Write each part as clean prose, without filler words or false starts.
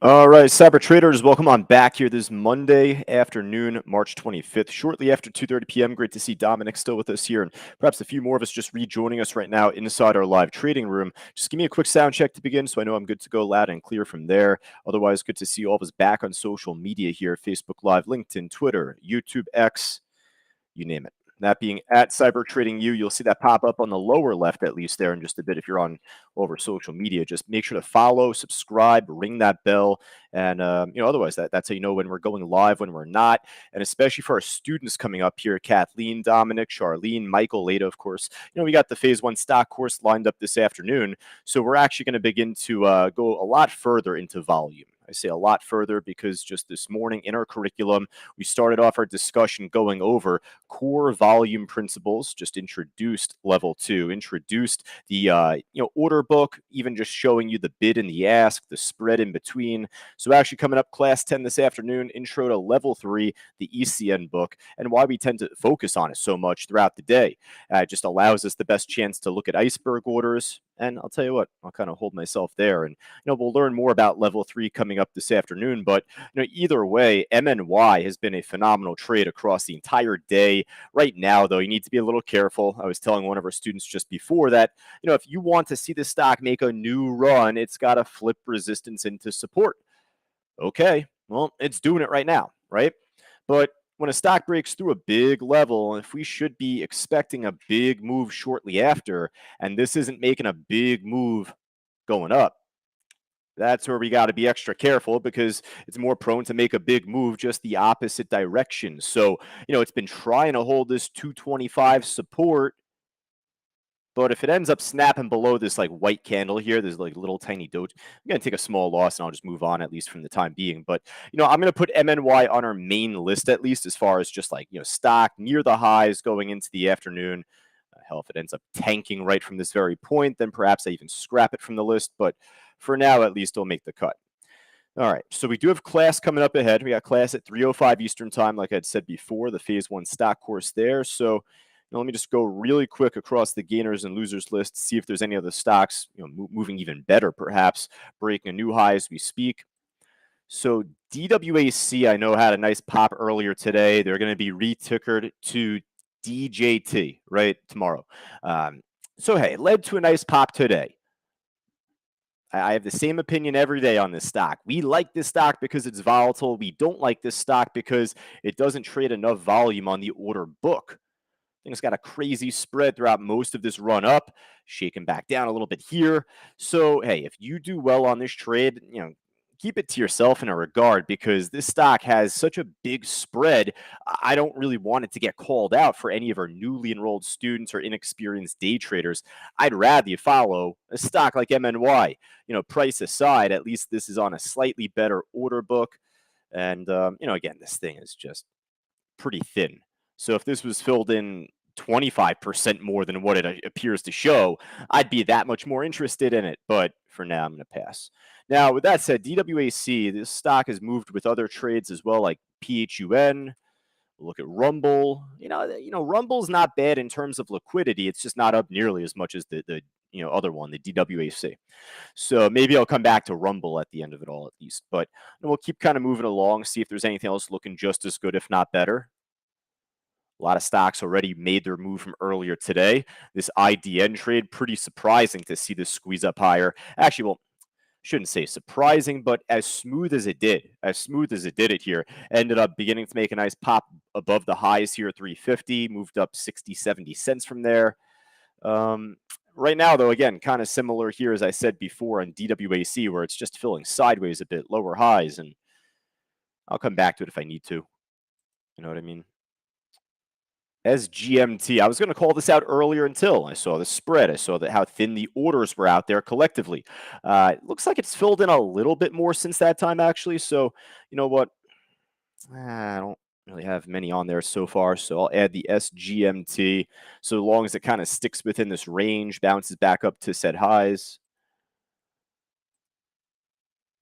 All right, cyber traders, welcome on back here this Monday afternoon, March 25th, shortly after 2:30 p.m. Great to see Dominic still with us here, and perhaps a few more of us just rejoining us right now inside our live trading room. Just give me a quick sound check to begin, so I know I'm good to go loud and clear from there. Otherwise, good to see all of us back on social media here: Facebook Live, LinkedIn, Twitter, YouTube, X, you name it. That being at Cyber Trading You, you'll see that pop up on the lower left, at least there in just a bit. If you're on over social media, just make sure to follow, subscribe, ring that bell, and otherwise that's how you know when we're going live, when we're not, and especially for our students coming up here: Kathleen, Dominic, Charlene, Michael, Leda, of course. We got the Phase One stock course lined up this afternoon, so we're actually going to begin to go a lot further into volume. I say a lot further because just this morning in our curriculum, we started off our discussion going over core volume principles, just introduced level two, introduced the order book, even just showing you the bid and the ask, the spread in between. So actually coming up class 10 this afternoon, intro to level three, the ECN book, and why we tend to focus on it so much throughout the day. It just allows us the best chance to look at iceberg orders. And I'll tell you what, I'll kind of hold myself there. And we'll learn more about level three coming up this afternoon. But either way, MNY has been a phenomenal trade across the entire day. Right now, though, you need to be a little careful. I was telling one of our students just before that, if you want to see the stock make a new run, it's got to flip resistance into support. Okay, well, it's doing it right now, right? But when a stock breaks through a big level, if we should be expecting a big move shortly after, and this isn't making a big move going up, that's where we got to be extra careful because it's more prone to make a big move just the opposite direction. So, it's been trying to hold this 225 support, but if it ends up snapping below this like white candle here, there's like little tiny doge. I'm gonna take a small loss and I'll just move on at least from the time being. But I'm gonna put MNY on our main list at least as far as just like stock near the highs going into the afternoon. Hell, if it ends up tanking right from this very point, then perhaps I even scrap it from the list. But for now, at least, it'll make the cut. All right, so we do have class coming up ahead. We got class at 3:05 Eastern time, like I'd said before, the Phase 1 stock course there. So let me just go really quick across the gainers and losers list, see if there's any other stocks moving even better, perhaps breaking a new high as we speak. So DWAC, I know, had a nice pop earlier today. They're going to be retickered to DJT right tomorrow. So hey, it led to a nice pop today. I have the same opinion every day on this stock. We like this stock because it's volatile. We don't like this stock because it doesn't trade enough volume on the order book. I think it's got a crazy spread throughout most of this run up, shaking back down a little bit here. So, hey, if you do well on this trade, keep it to yourself in a regard because this stock has such a big spread. I don't really want it to get called out for any of our newly enrolled students or inexperienced day traders. I'd rather you follow a stock like MNY. Price aside, at least this is on a slightly better order book. And, again, this thing is just pretty thin. So if this was filled in 25% more than what it appears to show, I'd be that much more interested in it. But for now, I'm going to pass. Now, with that said, DWAC, this stock has moved with other trades as well, like PHUN. Look at Rumble. Rumble's not bad in terms of liquidity. It's just not up nearly as much as the other one, the DWAC. So maybe I'll come back to Rumble at the end of it all, at least. But we'll keep kind of moving along, see if there's anything else looking just as good, if not better. A lot of stocks already made their move from earlier today. This IDN trade, pretty surprising to see this squeeze up higher. Actually, well, shouldn't say surprising, but as smooth as it did it here, ended up beginning to make a nice pop above the highs here, 350, moved up 60, 70 cents from there. Right now, though, again, kind of similar here, as I said before, on DWAC, where it's just filling sideways a bit, lower highs, and I'll come back to it if I need to. You know what I mean? SGMT. I was going to call this out earlier until I saw the spread. I saw that how thin the orders were out there collectively. It looks like it's filled in a little bit more since that time, actually. So, you know what? I don't really have many on there so far. So I'll add the SGMT. So long as it kind of sticks within this range, bounces back up to set highs.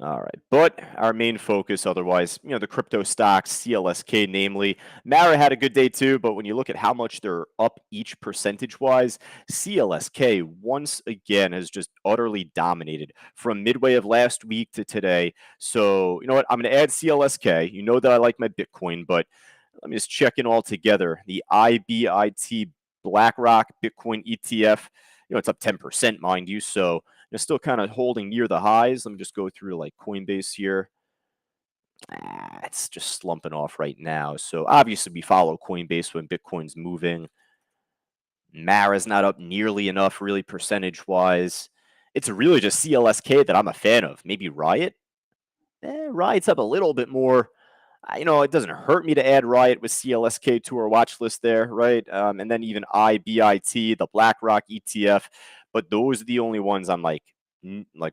All right. But our main focus, otherwise, the crypto stocks, CLSK namely. Mara had a good day too, but when you look at how much they're up each percentage wise, CLSK once again has just utterly dominated from midway of last week to today. So, you know what? I'm going to add CLSK. You know that I like my Bitcoin, but let me just check in all together. The IBIT BlackRock Bitcoin ETF, it's up 10%, mind you. So, it's still kind of holding near the highs. Let me just go through like Coinbase here. It's just slumping off right now. So obviously we follow Coinbase when Bitcoin's moving. Mara's not up nearly enough, really percentage wise. It's really just CLSK that I'm a fan of. Maybe Riot. Riot's up a little bit more. It doesn't hurt me to add Riot with CLSK to our watch list there, right? And then even IBIT, the BlackRock ETF. But those are the only ones I'm like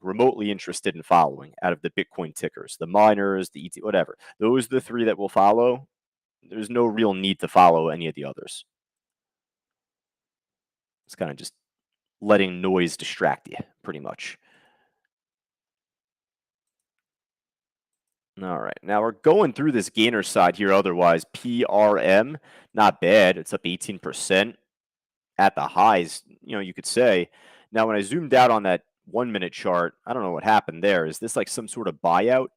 remotely interested in following out of the Bitcoin tickers, the miners, the ET, whatever. Those are the three that we'll follow. There's no real need to follow any of the others. It's kind of just letting noise distract you, pretty much. All right. Now we're going through this gainer side here. Otherwise, PRM, not bad. It's up 18% at the highs, you could say. Now, when I zoomed out on that 1 minute chart, I don't know what happened there. Is this like some sort of buyout?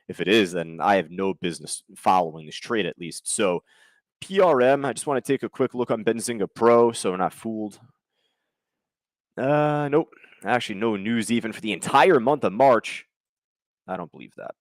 If it is, then I have no business following this trade at least. So PRM, I just want to take a quick look on Benzinga Pro so we're not fooled. Nope. Actually, no news even for the entire month of March. I don't believe that.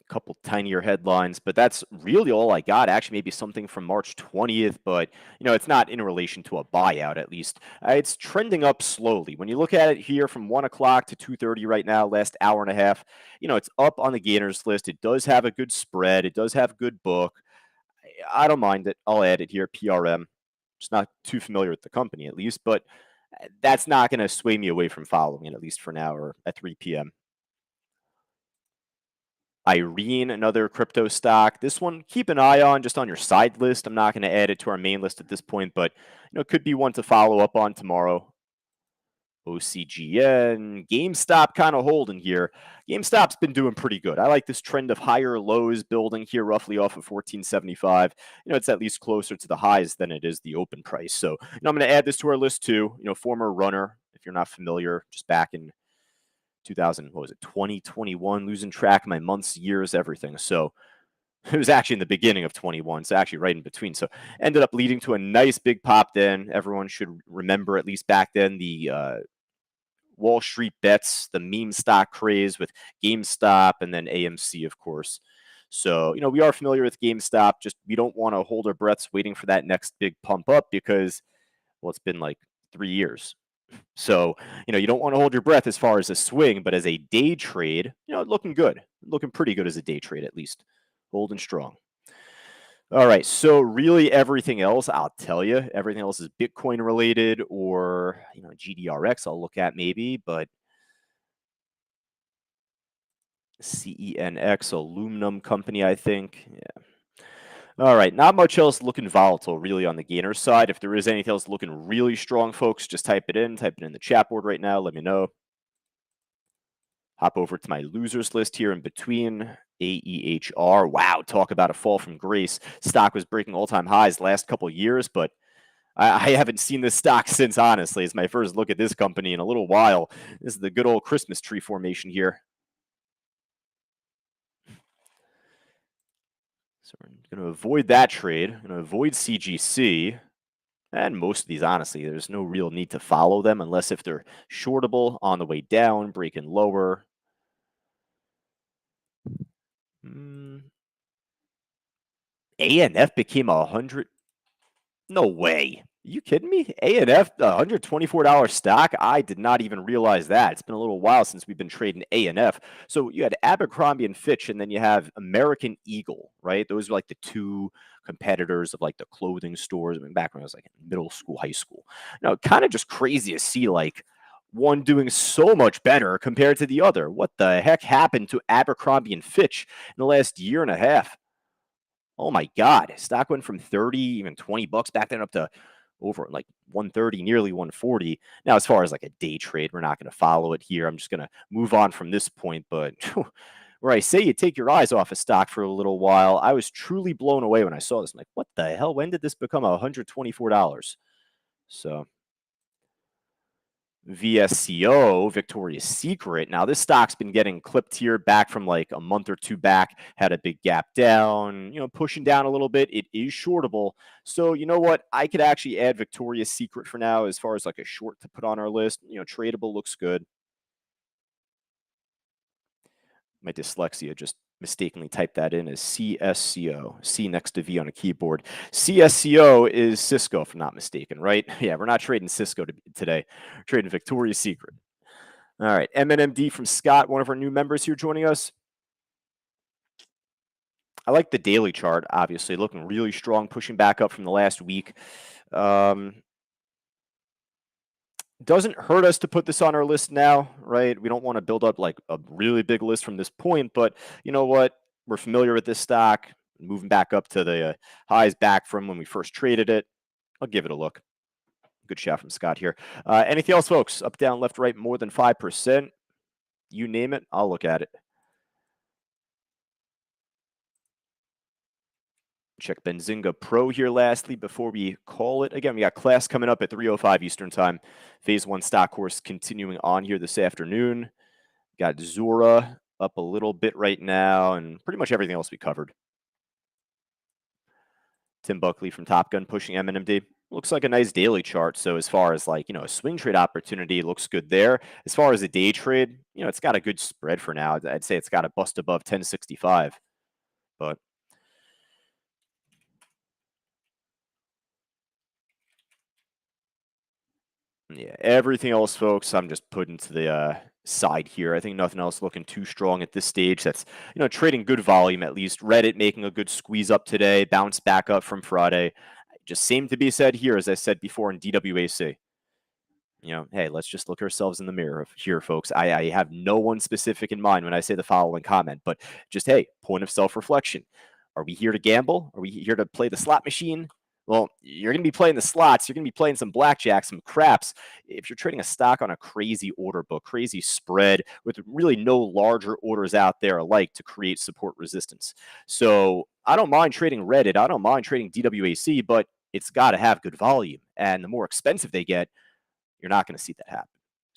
Couple tinier headlines, but that's really all I got. Actually, maybe something from March 20th, but it's not in relation to a buyout. At least it's trending up slowly. When you look at it here from 1 o'clock to 2:30 right now, last hour and a half, it's up on the gainers list. It does have a good spread. It does have good book. I don't mind it. I'll add it here. PRM. Just not too familiar with the company at least, but that's not going to sway me away from following it at least for now or at 3 p.m. Irene, another crypto stock. This one, keep an eye on just on your side list. I'm not going to add it to our main list at this point, but it could be one to follow up on tomorrow. OCGN, GameStop kind of holding here. GameStop's been doing pretty good. I like this trend of higher lows building here, roughly off of 1475. It's at least closer to the highs than it is the open price. So, I'm going to add this to our list too. Former runner, if you're not familiar, just back in 2000, what was it, 2021, losing track of my months, years, everything. So it was actually in the beginning of 21, so actually right in between. So ended up leading to a nice big pop then. Everyone should remember, at least back then, the Wall Street bets, the meme stock craze with GameStop and then AMC, of course. So, we are familiar with GameStop, just we don't want to hold our breaths waiting for that next big pump up because, well, it's been like 3 years. So, you don't want to hold your breath as far as a swing, but as a day trade, looking good, looking pretty good as a day trade, at least holding strong. All right. So really everything else, I'll tell you, everything else is Bitcoin related or, GDRX I'll look at maybe, but CENX, aluminum company, I think. Yeah. All right, not much else looking volatile really on the gainer side. If there is anything else looking really strong, folks, just type it in the chat board right now. Let me know. Hop over to my losers list here in between. AEHR. Wow, talk about a fall from grace. Stock was breaking all-time highs last couple years, but I haven't seen this stock since, honestly. It's my first look at this company in a little while. This is the good old Christmas tree formation here. So we're going to avoid that trade. Going to avoid CGC. And most of these, honestly, there's no real need to follow them unless if they're shortable on the way down, breaking lower. ANF became 100. No way. Are you kidding me? ANF, $124 stock? I did not even realize that. It's been a little while since we've been trading ANF. So you had Abercrombie and Fitch, and then you have American Eagle, right? Those are like the two competitors of like the clothing stores. I mean, back when I was like in middle school, high school. Now, kind of just crazy to see like one doing so much better compared to the other. What the heck happened to Abercrombie and Fitch in the last year and a half? Oh my God. Stock went from 30, even $20 back then up to over like 130, nearly 140. Now, as far as like a day trade, we're not going to follow it here. I'm just going to move on from this point. But where I say you take your eyes off a stock for a little while, I was truly blown away when I saw this. I'm like, what the hell? When did this become $124? So VSCO, Victoria's Secret. Now, this stock's been getting clipped here back from like a month or two back, had a big gap down, pushing down a little bit. It is shortable. So, you know what? I could actually add Victoria's Secret for now as far as like a short to put on our list. Tradable looks good. My dyslexia just mistakenly typed that in as CSCO, C next to V on a keyboard. CSCO is Cisco, if I'm not mistaken, right? Yeah, we're not trading Cisco today. We're trading Victoria's Secret. All right, MNMD from Scott, one of our new members here joining us. I like the daily chart, obviously, looking really strong, pushing back up from the last week. Doesn't hurt us to put this on our list now, right? We don't want to build up like a really big list from this point, but you know what? We're familiar with this stock, moving back up to the highs back from when we first traded it. I'll give it a look. Good shout from Scott here. Anything else, folks? Up, down, left, right, more than 5%. You name it, I'll look at it. Check Benzinga Pro here lastly before we call it. Again, we got class coming up at 3:05 Eastern Time. Phase 1 stock course continuing on here this afternoon. Got Zura up a little bit right now, and pretty much everything else we covered. Tim Buckley from Top Gun pushing MNMD. Looks like a nice daily chart. So as far as like, a swing trade opportunity, looks good there. As far as a day trade, it's got a good spread for now. I'd say it's got a bust above 1065. But yeah, everything else, folks, I'm just putting to the side here. I think nothing else looking too strong at this stage. That's, trading good volume at least. Reddit making a good squeeze up today, bounce back up from Friday. Just same to be said here, as I said before in DWAC. Hey, let's just look ourselves in the mirror here, folks. I have no one specific in mind when I say the following comment, but just, hey, point of self-reflection. Are we here to gamble? Are we here to play the slot machine? Well, you're going to be playing the slots. You're going to be playing some blackjack, some craps. If you're trading a stock on a crazy order book, crazy spread, with really no larger orders out there alike to create support resistance. So I don't mind trading Reddit. I don't mind trading DWAC, but it's got to have good volume. And the more expensive they get, you're not going to see that happen.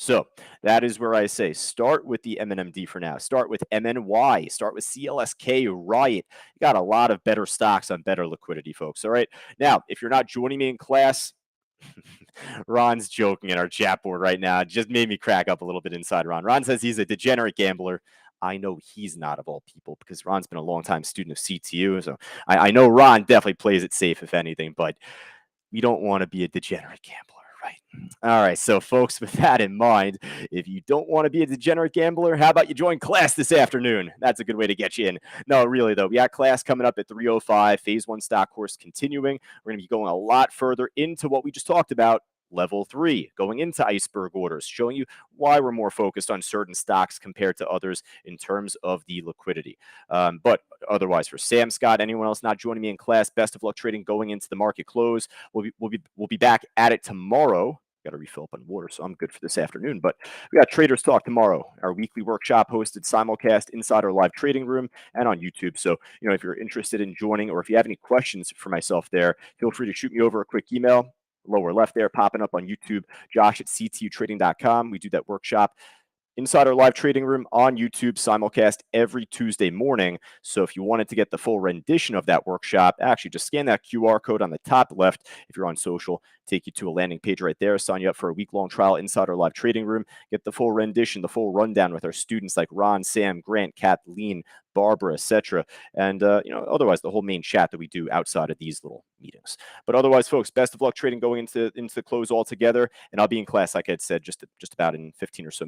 So that is where I say start with the MNMD for now. Start with MNY. Start with CLSK Riot. You got a lot of better stocks on better liquidity, folks. All right. Now, if you're not joining me in class, Ron's joking in our chat board right now. It just made me crack up a little bit inside Ron. Ron says he's a degenerate gambler. I know he's not, of all people, because Ron's been a long-time student of CTU. So I know Ron definitely plays it safe, if anything, but we don't want to be a degenerate gambler. Right. All right. So, folks, with that in mind, if you don't want to be a degenerate gambler, how about you join class this afternoon? That's a good way to get you in. No, really, though. We got class coming up at 3:05, phase 1 stock course continuing. We're going to be going a lot further into what we just talked about. Level 3, going into iceberg orders, showing you why we're more focused on certain stocks compared to others in terms of the liquidity. But otherwise, for Sam Scott, anyone else not joining me in class, best of luck trading going into the market close. We'll be back at it tomorrow. Got to refill up on water, so I'm good for this afternoon. But we got Traders Talk tomorrow, our weekly workshop hosted simulcast inside our live trading room and on YouTube. So, if you're interested in joining or if you have any questions for myself there, feel free to shoot me over a quick email. Lower left there, popping up on YouTube, Josh at ctutrading.com. We do that workshop inside our live trading room on YouTube, simulcast every Tuesday morning. So if you wanted to get the full rendition of that workshop, actually just scan that QR code on the top left. If you're on social, take you to a landing page right there, sign you up for a week-long trial inside our live trading room, get the full rendition, the full rundown with our students like Ron, Sam, Grant, Kathleen, Barbara, etc. And, otherwise the whole main chat that we do outside of these little meetings. But otherwise, folks, best of luck trading going into the close altogether. And I'll be in class, like I had said, just about in 15 or so minutes.